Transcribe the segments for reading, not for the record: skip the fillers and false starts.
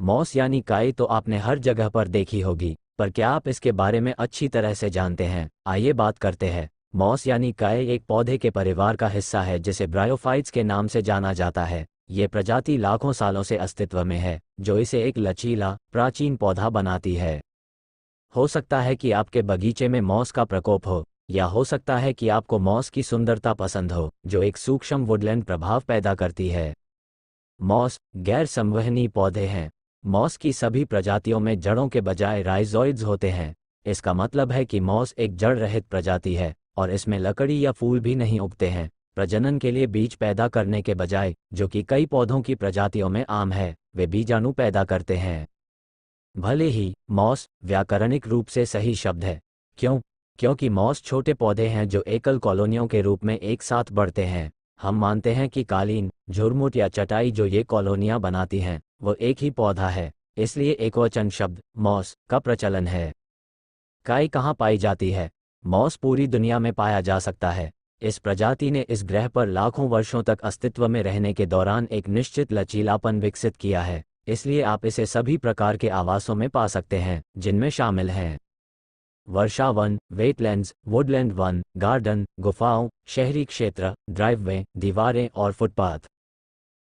Moss यानी काई तो आपने हर जगह पर देखी होगी, पर क्या आप इसके बारे में अच्छी तरह से जानते हैं? आइए बात करते हैं। मॉस यानी काई एक पौधे के परिवार का हिस्सा है जिसे ब्रायोफाइट्स के नाम से जाना जाता है। ये प्रजाति लाखों सालों से अस्तित्व में है, जो इसे एक लचीला, प्राचीन पौधा बनाती है। हो सकता है कि आपके बगीचे में मॉस का प्रकोप हो, या हो सकता है कि आपको मॉस की सुंदरता पसंद हो, जो एक सूक्ष्म वुडलैंड प्रभाव पैदा करती है। मॉस गैर संवहनी पौधे हैं। मॉस की सभी प्रजातियों में जड़ों के बजाय राइजोइड्स होते हैं। इसका मतलब है कि मॉस एक जड़ रहित प्रजाति है और इसमें लकड़ी या फूल भी नहीं उगते हैं। प्रजनन के लिए बीज पैदा करने के बजाय, जो कि कई पौधों की प्रजातियों में आम है, वे बीजाणु पैदा करते हैं। भले ही मॉस व्याकरणिक रूप से सही शब्द है, क्योंकि मॉस छोटे पौधे हैं जो एकल कॉलोनियों के रूप में एक साथ बढ़ते हैं। हम मानते हैं कि कालीन, झुरमुट या चटाई जो ये कॉलोनियां बनाती हैं, वो एक ही पौधा है, इसलिए एकवचन शब्द मॉस का प्रचलन है। काई कहाँ पाई जाती है? मॉस पूरी दुनिया में पाया जा सकता है। इस प्रजाति ने इस ग्रह पर लाखों वर्षों तक अस्तित्व में रहने के दौरान एक निश्चित लचीलापन विकसित किया है, इसलिए आप इसे सभी प्रकार के आवासों में पा सकते हैं, जिनमें शामिल हैं वर्षा वन, वेटलैंड्स, वुडलैंड वन, गार्डन, गुफाओं, शहरी क्षेत्र, ड्राइववे, दीवारें और फुटपाथ।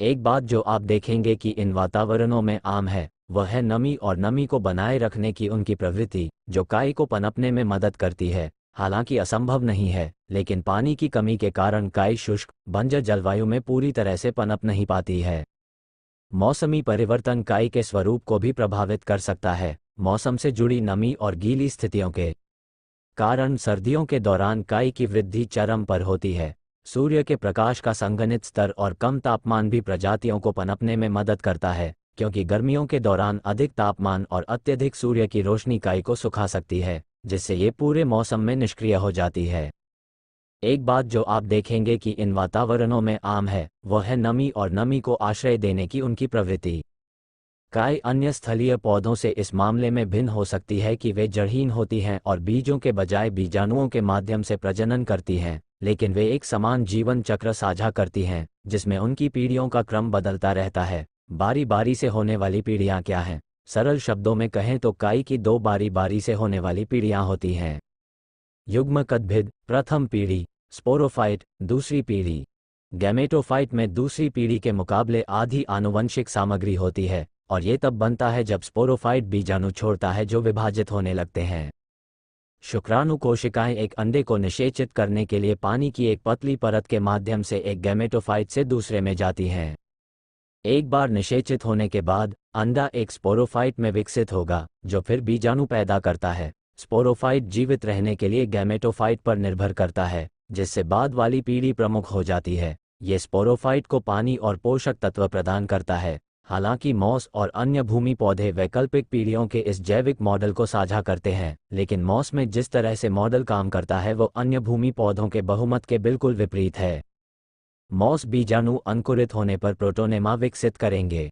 एक बात जो आप देखेंगे कि इन वातावरणों में आम है, वह है नमी और नमी को बनाए रखने की उनकी प्रवृत्ति, जो काई को पनपने में मदद करती है। हालांकि असंभव नहीं है, लेकिन पानी की कमी के कारण काई शुष्क, बंजर जलवायु में पूरी तरह से पनप नहीं पाती है। मौसमी परिवर्तन काई के स्वरूप को भी प्रभावित कर सकता है। मौसम से जुड़ी नमी और गीली स्थितियों के कारण सर्दियों के दौरान काई की वृद्धि चरम पर होती है। सूर्य के प्रकाश का संघनित स्तर और कम तापमान भी प्रजातियों को पनपने में मदद करता है, क्योंकि गर्मियों के दौरान अधिक तापमान और अत्यधिक सूर्य की रोशनी काई को सुखा सकती है, जिससे ये पूरे मौसम में निष्क्रिय हो जाती है। एक बात जो आप देखेंगे कि इन वातावरणों में आम है, वह है नमी और नमी को आश्रय देने की उनकी प्रवृत्ति। काई अन्य स्थलीय पौधों से इस मामले में भिन्न हो सकती है कि वे जड़हीन होती हैं और बीजों के बजाय बीजाणुओं के माध्यम से प्रजनन करती हैं, लेकिन वे एक समान जीवन चक्र साझा करती हैं, जिसमें उनकी पीढ़ियों का क्रम बदलता रहता है। बारी बारी से होने वाली पीढ़ियां क्या हैं? सरल शब्दों में कहें तो काई की दो बारी बारी से होने वाली पीढ़ियां होती हैं। युग्मकद्भिद, प्रथम पीढ़ी, स्पोरोफाइट, दूसरी पीढ़ी। गैमेटोफाइट में दूसरी पीढ़ी के मुकाबले आधी आनुवंशिक सामग्री होती है, और ये तब बनता है जब स्पोरोफाइट बीजाणु छोड़ता है जो विभाजित होने लगते हैं। शुक्राणु कोशिकाएं एक अंडे को निषेचित करने के लिए पानी की एक पतली परत के माध्यम से एक गैमेटोफाइट से दूसरे में जाती हैं। एक बार निषेचित होने के बाद अंडा एक स्पोरोफाइट में विकसित होगा, जो फिर बीजाणु पैदा करता है। स्पोरोफाइट जीवित रहने के लिए गैमेटोफाइट पर निर्भर करता है, जिससे बाद वाली पीढ़ी प्रमुख हो जाती है। ये स्पोरोफाइट को पानी और पोषक तत्व प्रदान करता है। हालांकि मॉस और अन्य भूमि पौधे वैकल्पिक पीढ़ियों के इस जैविक मॉडल को साझा करते हैं, लेकिन मॉस में जिस तरह से मॉडल काम करता है वो अन्य भूमि पौधों के बहुमत के बिल्कुल विपरीत है। मॉस बीजाणु अंकुरित होने पर प्रोटोनेमा विकसित करेंगे।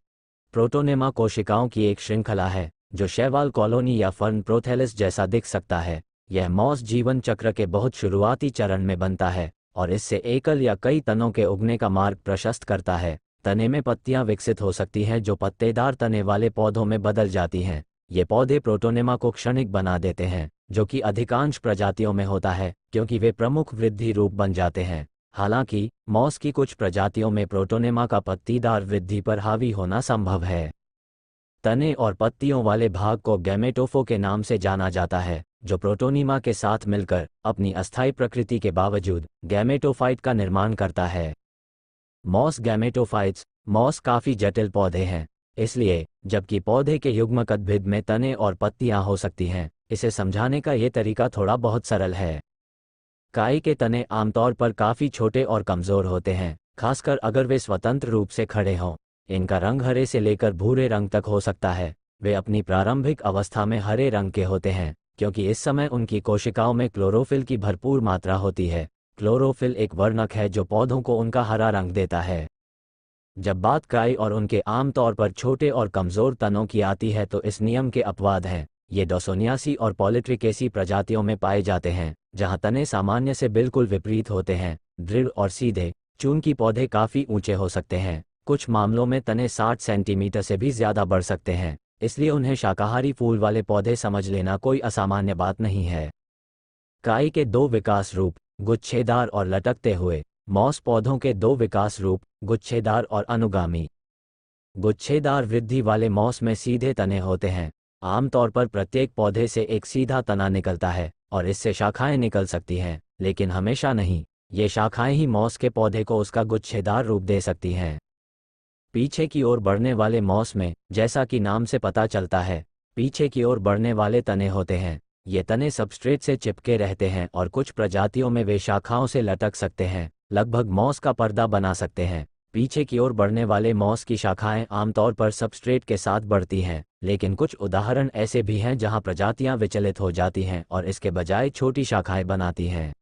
प्रोटोनेमा कोशिकाओं की एक श्रृंखला है, जो शैवाल कॉलोनी या फर्न प्रोथेलिस जैसा दिख सकता है। यह मॉस जीवन चक्र के बहुत शुरुआती चरण में बनता है, और इससे एकल या कई तनों के उगने का मार्ग प्रशस्त करता है। तने में पत्तियां विकसित हो सकती हैं जो पत्तेदार तने वाले पौधों में बदल जाती हैं। ये पौधे प्रोटोनेमा को क्षणिक बना देते हैं, जो कि अधिकांश प्रजातियों में होता है, क्योंकि वे प्रमुख वृद्धि रूप बन जाते हैं। हालांकि मॉस की कुछ प्रजातियों में प्रोटोनेमा का पत्तीदार वृद्धि पर हावी होना संभव है। तने और पत्तियों वाले भाग को गैमेटोफो के नाम से जाना जाता है, जो प्रोटोनीमा के साथ मिलकर अपनी अस्थायी प्रकृति के बावजूद गैमेटोफाइट का निर्माण करता है। Moss gametophytes. मॉस काफ़ी जटिल पौधे हैं, इसलिए जबकि पौधे के युग्मकद्भिद में तने और पत्तियां हो सकती हैं, इसे समझाने का ये तरीका थोड़ा बहुत सरल है। काई के तने आमतौर पर काफ़ी छोटे और कमज़ोर होते हैं, खासकर अगर वे स्वतंत्र रूप से खड़े हों। इनका रंग हरे से लेकर भूरे रंग तक हो सकता है। वे अपनी प्रारंभिक अवस्था में हरे रंग के होते हैं, क्योंकि इस समय उनकी कोशिकाओं में क्लोरोफिल की भरपूर मात्रा होती है। क्लोरोफिल एक वर्णक है जो पौधों को उनका हरा रंग देता है। जब बात काई और उनके आमतौर पर छोटे और कमज़ोर तनों की आती है तो इस नियम के अपवाद हैं। ये डोसोनियासी और पॉलिट्रिकेसी प्रजातियों में पाए जाते हैं, जहां तने सामान्य से बिल्कुल विपरीत होते हैं, दृढ़ और सीधे। चूंकि पौधे काफ़ी ऊंचे हो सकते हैं, कुछ मामलों में तने 60 सेंटीमीटर से भी ज़्यादा बढ़ सकते हैं, इसलिए उन्हें शाकाहारी फूल वाले पौधे समझ लेना कोई असामान्य बात नहीं है। काई के दो विकास रूप, गुच्छेदार और लटकते हुए। मॉस पौधों के दो विकास रूप, गुच्छेदार और अनुगामी। गुच्छेदार वृद्धि वाले मॉस में सीधे तने होते हैं। आमतौर पर प्रत्येक पौधे से एक सीधा तना निकलता है और इससे शाखाएं निकल सकती हैं, लेकिन हमेशा नहीं। ये शाखाएं ही मॉस के पौधे को उसका गुच्छेदार रूप दे सकती हैं। पीछे की ओर बढ़ने वाले मॉस में, जैसा कि नाम से पता चलता है, पीछे की ओर बढ़ने वाले तने होते हैं। ये तने सबस्ट्रेट से चिपके रहते हैं और कुछ प्रजातियों में वे शाखाओं से लटक सकते हैं, लगभग मॉस का पर्दा बना सकते हैं। पीछे की ओर बढ़ने वाले मॉस की शाखाएं आमतौर पर सबस्ट्रेट के साथ बढ़ती हैं, लेकिन कुछ उदाहरण ऐसे भी हैं जहां प्रजातियां विचलित हो जाती हैं और इसके बजाय छोटी शाखाएं बनाती हैं।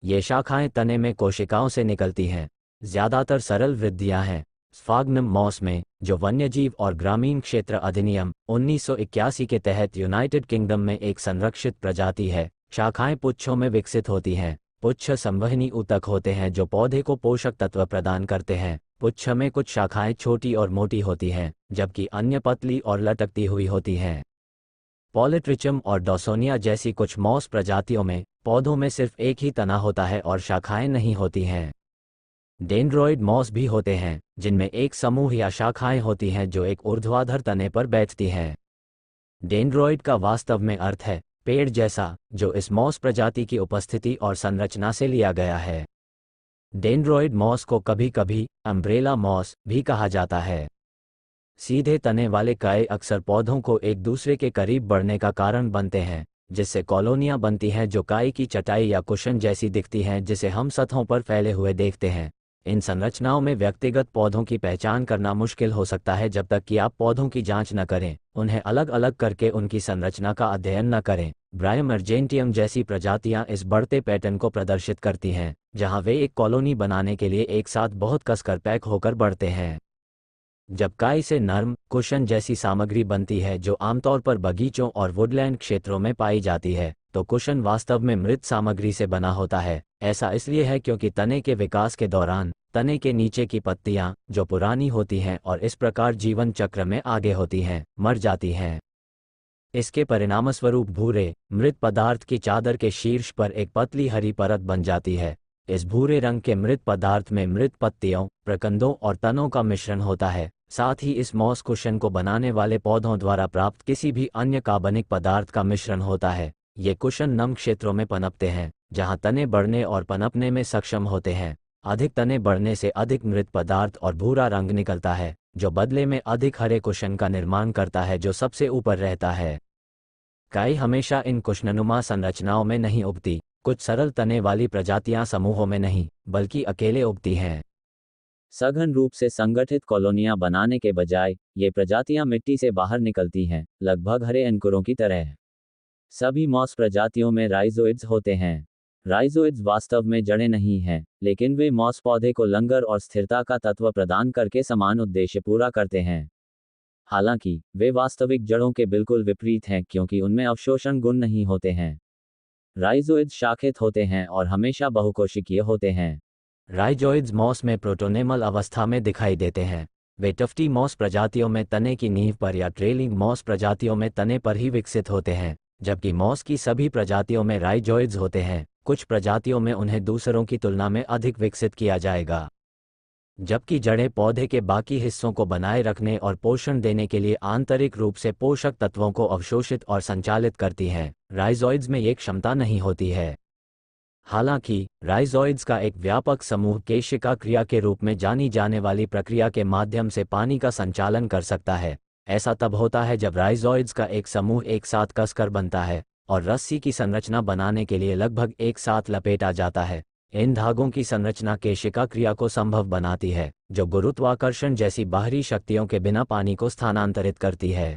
ये शाखाएं तने में कोशिकाओं से निकलती हैं। ज़्यादातर सरल वृद्धियां हैं। स्फाग्नम मॉस में, जो वन्यजीव और ग्रामीण क्षेत्र अधिनियम 1981 के तहत यूनाइटेड किंगडम में एक संरक्षित प्रजाति है, शाखाएं पुच्छों में विकसित होती हैं। पुच्छ संवहनी ऊतक होते हैं जो पौधे को पोषक तत्व प्रदान करते हैं। पुच्छ में कुछ शाखाएं छोटी और मोटी होती हैं, जबकि अन्य पतली और लटकती हुई होती हैं। पॉलिट्रिचम और डॉसोनिया जैसी कुछ मॉस प्रजातियों में पौधों में सिर्फ एक ही तना होता है और शाखाएं नहीं होती हैं। डेंड्रॉइड मॉस भी होते हैं, जिनमें एक समूह या शाखाएं होती हैं जो एक ऊर्ध्वाधर तने पर बैठती हैं। डेंड्रॉइड का वास्तव में अर्थ है पेड़ जैसा, जो इस मॉस प्रजाति की उपस्थिति और संरचना से लिया गया है। डेंड्रॉइड मॉस को कभी कभी अम्ब्रेला मॉस भी कहा जाता है। सीधे तने वाले काई अक्सर पौधों को एक दूसरे के करीब बढ़ने का कारण बनते हैं, जिससे कॉलोनियां बनती हैं जो काई की चटाई या कुशन जैसी दिखती हैं, जिसे हम सतहों पर फैले हुए देखते हैं। इन संरचनाओं में व्यक्तिगत पौधों की पहचान करना मुश्किल हो सकता है जब तक कि आप पौधों की जांच न करें, उन्हें अलग अलग करके उनकी संरचना का अध्ययन न करें। ब्रायम अर्जेंटियम जैसी प्रजातियां इस बढ़ते पैटर्न को प्रदर्शित करती हैं, जहां वे एक कॉलोनी बनाने के लिए एक साथ बहुत कसकर पैक होकर बढ़ते हैं। जब काई से नर्म कुशन जैसी सामग्री बनती है जो आमतौर पर बगीचों और वुडलैंड क्षेत्रों में पाई जाती है, तो कुशन वास्तव में मृत सामग्री से बना होता है। ऐसा इसलिए है क्योंकि तने के विकास के दौरान तने के नीचे की पत्तियां, जो पुरानी होती हैं और इस प्रकार जीवन चक्र में आगे होती हैं, मर जाती हैं। इसके परिणामस्वरूप भूरे मृत पदार्थ की चादर के शीर्ष पर एक पतली हरी परत बन जाती है। इस भूरे रंग के मृत पदार्थ में मृत पत्तियों, प्रकंदों और तनों का मिश्रण होता है। साथ ही इस मॉस कुशन को बनाने वाले पौधों द्वारा प्राप्त किसी भी अन्य कार्बनिक पदार्थ का मिश्रण होता है। ये कुशन नम क्षेत्रों में पनपते हैं, जहां तने बढ़ने और पनपने में सक्षम होते हैं। अधिक तने बढ़ने से अधिक मृत पदार्थ और भूरा रंग निकलता है, जो बदले में अधिक हरे कुशन का निर्माण करता है जो सबसे ऊपर रहता है। काई हमेशा इन कुशनुमा संरचनाओं में नहीं उगती। कुछ सरल तने वाली प्रजातियां समूहों में नहीं, बल्कि अकेले उगती हैं। सघन रूप से संगठित कॉलोनियां बनाने के बजाय ये प्रजातियां मिट्टी से बाहर निकलती हैं, लगभग हरे अंकुरों की तरह। सभी मॉस प्रजातियों में राइजोइड्स होते हैं। राइजोइड्स वास्तव में जड़ें नहीं हैं, लेकिन वे मॉस पौधे को लंगर और स्थिरता का तत्व प्रदान करके समान उद्देश्य पूरा करते हैं। हालांकि वे वास्तविक जड़ों के बिल्कुल विपरीत हैं, क्योंकि उनमें अवशोषण गुण नहीं होते हैं। राइजोइड्स शाखित होते हैं और हमेशा बहुकोशिकीय होते हैं। राइजोइड्स मॉस में प्रोटोनेमल अवस्था में दिखाई देते हैं। वे टफ्टी मॉस प्रजातियों में तने की नींव पर या ट्रेलिंग मॉस प्रजातियों में तने पर ही विकसित होते हैं, जबकि मॉस की सभी प्रजातियों में राइजोइड्स होते हैं। कुछ प्रजातियों में उन्हें दूसरों की तुलना में अधिक विकसित किया जाएगा। जबकि जड़ें पौधे के बाकी हिस्सों को बनाए रखने और पोषण देने के लिए आंतरिक रूप से पोषक तत्वों को अवशोषित और संचालित करती हैं, राइजोइड्स में ये क्षमता नहीं होती है। हालांकि राइजोइड्स का एक व्यापक समूह केशिका क्रिया के रूप में जानी जाने वाली प्रक्रिया के माध्यम से पानी का संचालन कर सकता है। ऐसा तब होता है जब राइजोइड्स का एक समूह एक साथ कसकर बनता है और रस्सी की संरचना बनाने के लिए लगभग एक साथ लपेटा जाता है। इन धागों की संरचना केशिका क्रिया को संभव बनाती है, जो गुरुत्वाकर्षण जैसी बाहरी शक्तियों के बिना पानी को स्थानांतरित करती है।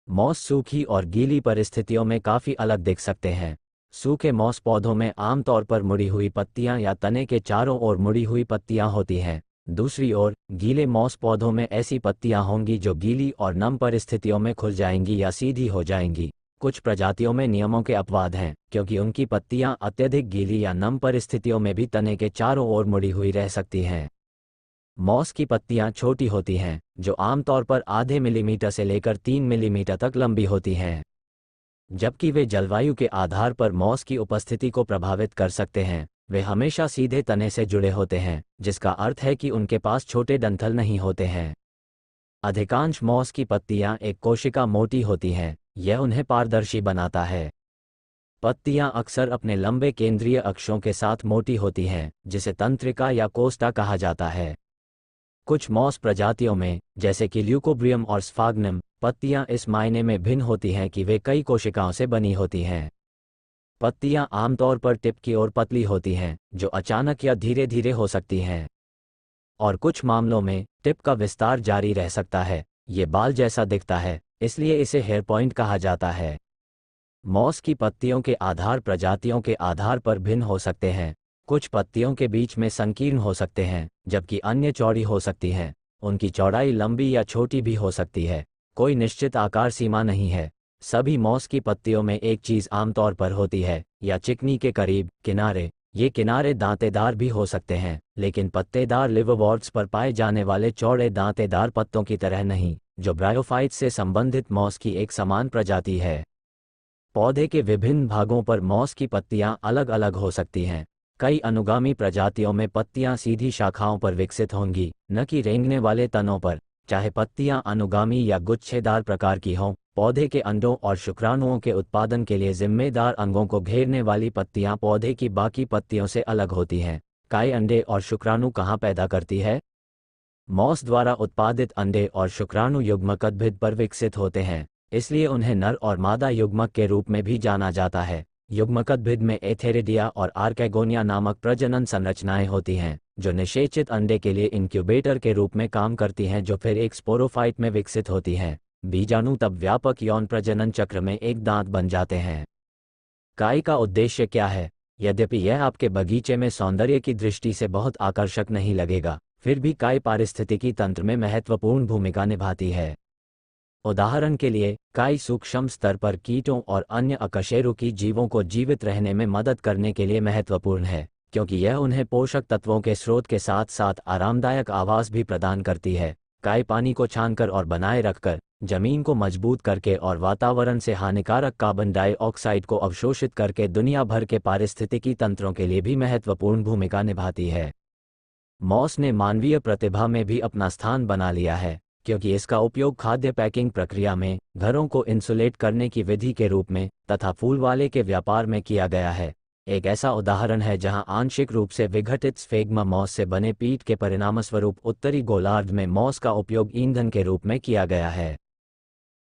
मॉस सूखी और गीली परिस्थितियों में काफ़ी अलग दिख सकते हैं। सूखे मॉस पौधों में आमतौर पर मुड़ी हुई पत्तियां या तने के चारों ओर मुड़ी हुई पत्तियां होती हैं। दूसरी ओर गीले मॉस पौधों में ऐसी पत्तियां होंगी जो गीली और नम परिस्थितियों में खुल जाएंगी या सीधी हो जाएंगी। कुछ प्रजातियों में नियमों के अपवाद हैं, क्योंकि उनकी पत्तियां अत्यधिक गीली या नम परिस्थितियों में भी तने के चारों ओर मुड़ी हुई रह सकती हैं। मॉस की पत्तियां छोटी होती हैं, जो आमतौर पर आधे मिलीमीटर से लेकर 3 मिलीमीटर तक लंबी होती हैं। जबकि वे जलवायु के आधार पर मॉस की उपस्थिति को प्रभावित कर सकते हैं, वे हमेशा सीधे तने से जुड़े होते हैं, जिसका अर्थ है कि उनके पास छोटे डंठल नहीं होते हैं। अधिकांश मॉस की पत्तियां एक कोशिका मोटी होती हैं, यह उन्हें पारदर्शी बनाता है। पत्तियां अक्सर अपने लंबे केंद्रीय अक्षों के साथ मोटी होती हैं, जिसे तंत्रिका या कोस्टा कहा जाता है। कुछ मॉस प्रजातियों में, जैसे कि ल्यूकोब्रियम और स्फाग्नम, पत्तियां इस मायने में भिन्न होती हैं कि वे कई कोशिकाओं से बनी होती हैं। पत्तियां आमतौर पर टिप की ओर पतली होती हैं, जो अचानक या धीरे धीरे हो सकती हैं, और कुछ मामलों में टिप का विस्तार जारी रह सकता है। ये बाल जैसा दिखता है, इसलिए इसे हेयर पॉइंट कहा जाता है। मॉस की पत्तियों के आधार प्रजातियों के आधार पर भिन्न हो सकते हैं। कुछ पत्तियों के बीच में संकीर्ण हो सकते हैं, जबकि अन्य चौड़ी हो सकती हैं। उनकी चौड़ाई लंबी या छोटी भी हो सकती है। कोई निश्चित आकार सीमा नहीं है। सभी मॉस की पत्तियों में एक चीज़ आमतौर पर होती है, या चिकनी के करीब किनारे। ये किनारे दांतेदार भी हो सकते हैं, लेकिन पत्तेदार लिवरवर्ट्स पर पाए जाने वाले चौड़े दांतेदार पत्तों की तरह नहीं, जो ब्रायोफाइट्स से संबंधित मॉस की एक समान प्रजाति है। पौधे के विभिन्न भागों पर मॉस की पत्तियां अलग अलग हो सकती हैं। कई अनुगामी प्रजातियों में पत्तियां सीधी शाखाओं पर विकसित होंगी, न कि रेंगने वाले तनों पर। चाहे पत्तियां अनुगामी या गुच्छेदार प्रकार की हों, पौधे के अंडों और शुक्राणुओं के उत्पादन के लिए जिम्मेदार अंगों को घेरने वाली पत्तियां पौधे की बाकी पत्तियों से अलग होती हैं। काई अंडे और शुक्राणु कहाँ पैदा करती है? मॉस द्वारा उत्पादित अंडे और शुक्राणु युग्मकद्भिद पर विकसित होते हैं, इसलिए उन्हें नर और मादा युग्मक के रूप में भी जाना जाता है। युग्मकद्भिद में एथेरिडिया और आर्केगोनिया नामक प्रजनन संरचनाएं होती हैं, जो निषेचित अंडे के लिए इंक्यूबेटर के रूप में काम करती हैं, जो फिर एक स्पोरोफाइट में विकसित होती हैं। बीजाणु तब व्यापक यौन प्रजनन चक्र में एक दांत बन जाते हैं। काई का उद्देश्य क्या है? यद्यपि यह आपके बगीचे में सौंदर्य की दृष्टि से बहुत आकर्षक नहीं लगेगा, फिर भी काई पारिस्थितिकी तंत्र में महत्वपूर्ण भूमिका निभाती है। उदाहरण के लिए, काई सूक्ष्म स्तर पर कीटों और अन्य अकशेरुकी जीवों को जीवित रहने में मदद करने के लिए महत्वपूर्ण है, क्योंकि यह उन्हें पोषक तत्वों के स्रोत के साथ साथ आरामदायक आवास भी प्रदान करती है। काई पानी को छानकर और बनाए रखकर, जमीन को मजबूत करके और वातावरण से हानिकारक कार्बन डाइऑक्साइड को अवशोषित करके दुनिया भर के पारिस्थितिकी तंत्रों के लिए भी महत्वपूर्ण भूमिका निभाती है। मॉस ने मानवीय प्रतिभा में भी अपना स्थान बना लिया है, क्योंकि इसका उपयोग खाद्य पैकिंग प्रक्रिया में, घरों को इंसुलेट करने की विधि के रूप में तथा फूल वाले के व्यापार में किया गया है। एक ऐसा उदाहरण है जहां आंशिक रूप से विघटित स्फेग्मा मॉस से बने पीट के परिणामस्वरूप उत्तरी गोलार्ध में मॉस का उपयोग ईंधन के रूप में किया गया है।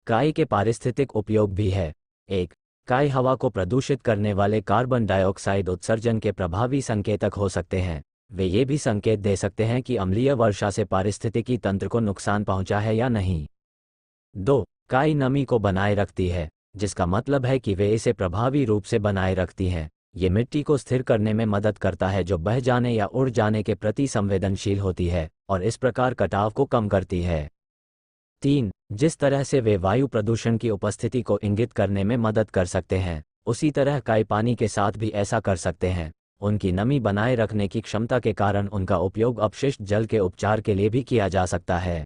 काई के पारिस्थितिक उपयोग भी है। 1. काई हवा को प्रदूषित करने वाले कार्बन डाइऑक्साइड उत्सर्जन के प्रभावी संकेतक हो सकते हैं। वे ये भी संकेत दे सकते हैं कि अम्लीय वर्षा से पारिस्थितिकी तंत्र को नुकसान पहुंचा है या नहीं। 2. काई नमी को बनाए रखती है, जिसका मतलब है कि वे इसे प्रभावी रूप से बनाए रखती हैं। ये मिट्टी को स्थिर करने में मदद करता है, जो बह जाने या उड़ जाने के प्रति संवेदनशील होती है, और इस प्रकार कटाव को कम करती है। 3. जिस तरह से वे वायु प्रदूषण की उपस्थिति को इंगित करने में मदद कर सकते हैं, उसी तरह काई पानी के साथ भी ऐसा कर सकते हैं। उनकी नमी बनाए रखने की क्षमता के कारण उनका उपयोग अपशिष्ट जल के उपचार के लिए भी किया जा सकता है।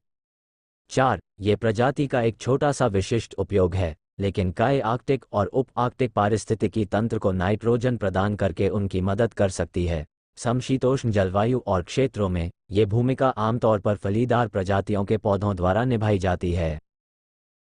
4. ये प्रजाति का एक छोटा सा विशिष्ट उपयोग है, लेकिन काई आर्कटिक और उप आर्कटिक पारिस्थितिकी तंत्र को नाइट्रोजन प्रदान करके उनकी मदद कर सकती है। समशीतोष्ण जलवायु और क्षेत्रों में ये भूमिका आमतौर पर फलीदार प्रजातियों के पौधों द्वारा निभाई जाती है।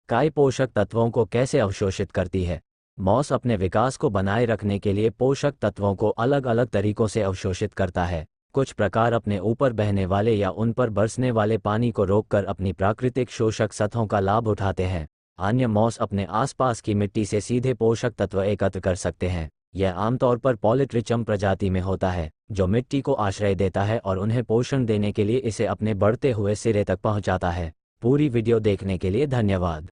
काई पोषक तत्वों को कैसे अवशोषित करती है? मॉस अपने विकास को बनाए रखने के लिए पोषक तत्वों को अलग अलग तरीकों से अवशोषित करता है। कुछ प्रकार अपने ऊपर बहने वाले या उन पर बरसने वाले पानी को रोककर अपनी प्राकृतिक शोषक सतहों का लाभ उठाते हैं। अन्य मॉस अपने आसपास की मिट्टी से सीधे पोषक तत्व एकत्र कर सकते हैं। यह आमतौर पर पॉलिट्रिचम प्रजाति में होता है, जो मिट्टी को आश्रय देता है और उन्हें पोषण देने के लिए इसे अपने बढ़ते हुए सिरे तक पहुंचाता है। पूरी वीडियो देखने के लिए धन्यवाद।